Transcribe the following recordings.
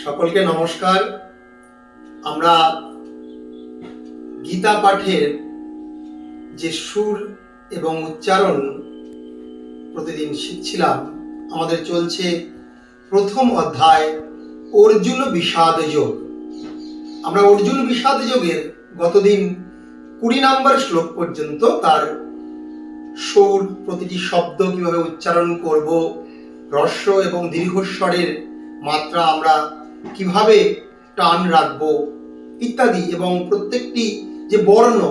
সকলকে নমস্কার। আমরা গীতা পাঠের যে সুর এবং উচ্চারণ প্রতিদিন শিখছিলাম, আমাদের চলছে প্রথম অধ্যায় অর্জুন বিষাদ যোগ। আমরা অর্জুন বিষাদ যোগের গতদিন 20 নম্বর শ্লোক পর্যন্ত তার সুর, প্রতিটি শব্দ কিভাবে উচ্চারণ করব, হ্রস্ব এবং দীর্ঘস্বরের মাত্রা আমরা কিভাবে টান রাখবো ইত্যাদি, এবং প্রত্যেকটি যে বর্ণ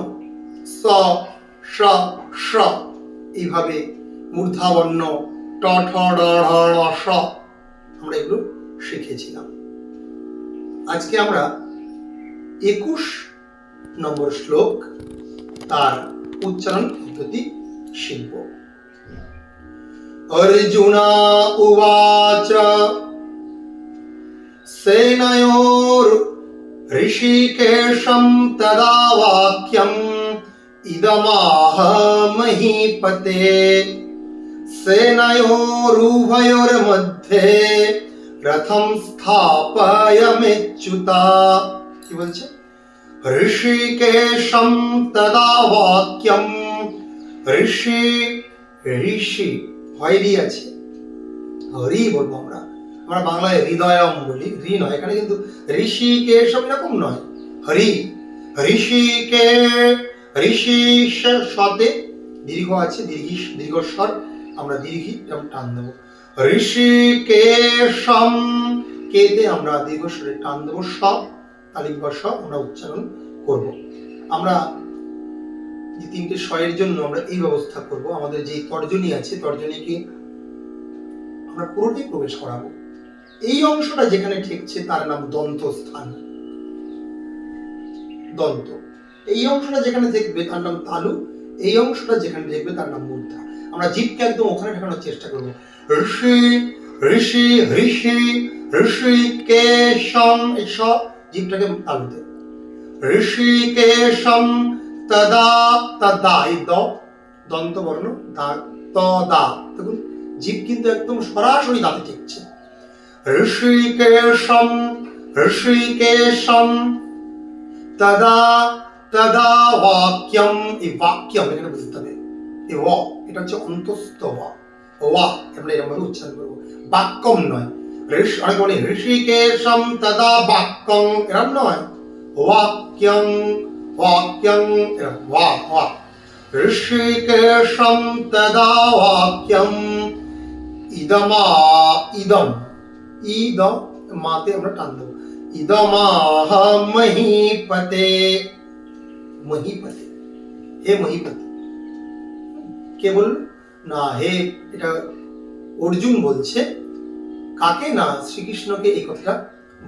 স, স, স, এইভাবে মূর্ধাবর্ণ ট, ঠ, ড, ঢ, ড়, স, আমরা এগুলো শিখেছিলাম। আজকে আমরা 21 নম্বর শ্লোক তার উচ্চারণ পদ্ধতি শিখব। অর্জুনা উবাচ সেনয়োর ঋষিকেশম তদা বাক্যম ইদমাহ মহীপতে সেনয়োরুভয়োর্মধ্যে রথম স্থাপয়ামেচ্যুতা। কি বলছে? ঋষিকেশম তদা বাক্যম। ঋষি, ঋষি হরি আছে, হরি বলবো আমরা বাংলায় হৃদয়ম বলি, ঋ নয়, এখানে কিন্তু ঋষিকেশম এরকম নয়, হরি। ঋষিকে, ঋষি সাথে দীর্ঘ আছে, দীর্ঘস্বর আমরা দীর্ঘি টান দেবো। ঋষিকেশম কেতে আমরা দীর্ঘস্বরে টান দেবো, সব তালিম বা সব আমরা উচ্চারণ করব। আমরা যে তিনটে স্বরের জন্য আমরা এই ব্যবস্থা করব। আমাদের যে তর্জনী আছে, তর্জনীকে আমরা পুরোটাই প্রবেশ করাবো। এই অংশটা যেখানে ঠেকছে তার নাম দন্ত স্থান, দন্ত। এই অংশটা যেখানে দেখবে তার নাম তালু, এই অংশটা যেখানে দেখবে তার নাম মূর্ধা। আমরা জিভকে একদম ওখানে ঠেকানোর চেষ্টা করব। ঋষি, ঋষি, ঋষি, ঋষিকেশম, এই সব জিভটাকে তালুতে। ঋষিকেশম তদা, তদা, এই দ দন্ত বর্ণ, দা, ত, দা। দেখুন জিভ কিন্তু একদম সরাসরি দাঁতে ঠেকছে। ঋষিকেশম, ঋষিকেশম তদা, তদা বাক্যম। এই বাক্যম এখানে বুঝতে হবে, এই ও এটা হচ্ছে অন্তস্থ ওয়া, আমরা এরকম ভাবে উচ্চারণ করবো, বাক্যম নয়। অনেক বলে ঋষিকেশম তদা বাক্যম, এরকম নয়, ওয়াক্যম, ওয়াক্যম, এরকম ওয়া, ওয়া। ঋষিকেশম তদা বাক্যম ইদমা, ইদম, ইদম মাতে আমরা টান দেবো, ইদমাহ মহীপতে। মহীপতে, হে মহীপতি। কে বলল? না, হে, এটা অর্জুন বলছে। কাকে? না, শ্রীকৃষ্ণকে এই কথাটা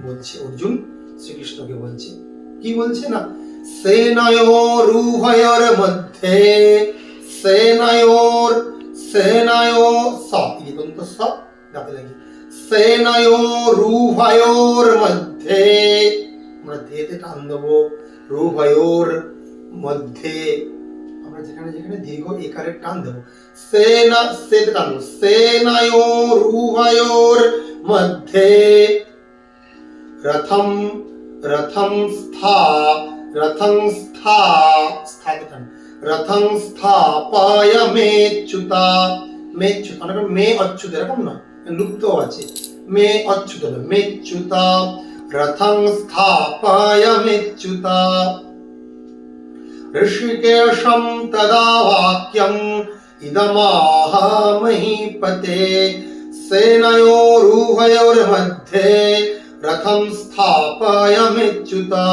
বলছে। অর্জুন শ্রীকৃষ্ণকে বলছে। কি বলছে? না, সেনয়োরুভয়োর মধ্যে, সেনয়োর, সেনয়ো স, এই দন্ত স গাতে লাগি, সেনয়োরুভয়োর মধ্যে আমরা ধেতে টান দেবো, রুভয়োর মধ্যে আমরা যেখানে যেখানে দীর্ঘ একারের টান দেবো, সেনা, সেতে টান দেবো, সেনয়োরুভয়োর মধ্যে রথম, রথম স্থা, রথং স্থা, স্থাতে টান, রথং স্থাপয়ামেচ্যুতা। মেচ্যুত, অনেক মে অচ্যুত এরকম না, লুপ্ত আছে, মে অচ্যুত না, মেচ্যুতা। রথং স্থাপয়ামেচ্যুতা। ঋষিকেশম তদা বাক্যম ইদমাহ মহীপতে সেনয়োরুভয়োর্মধ্যে রথম স্থাপয়ামেচ্যুতা।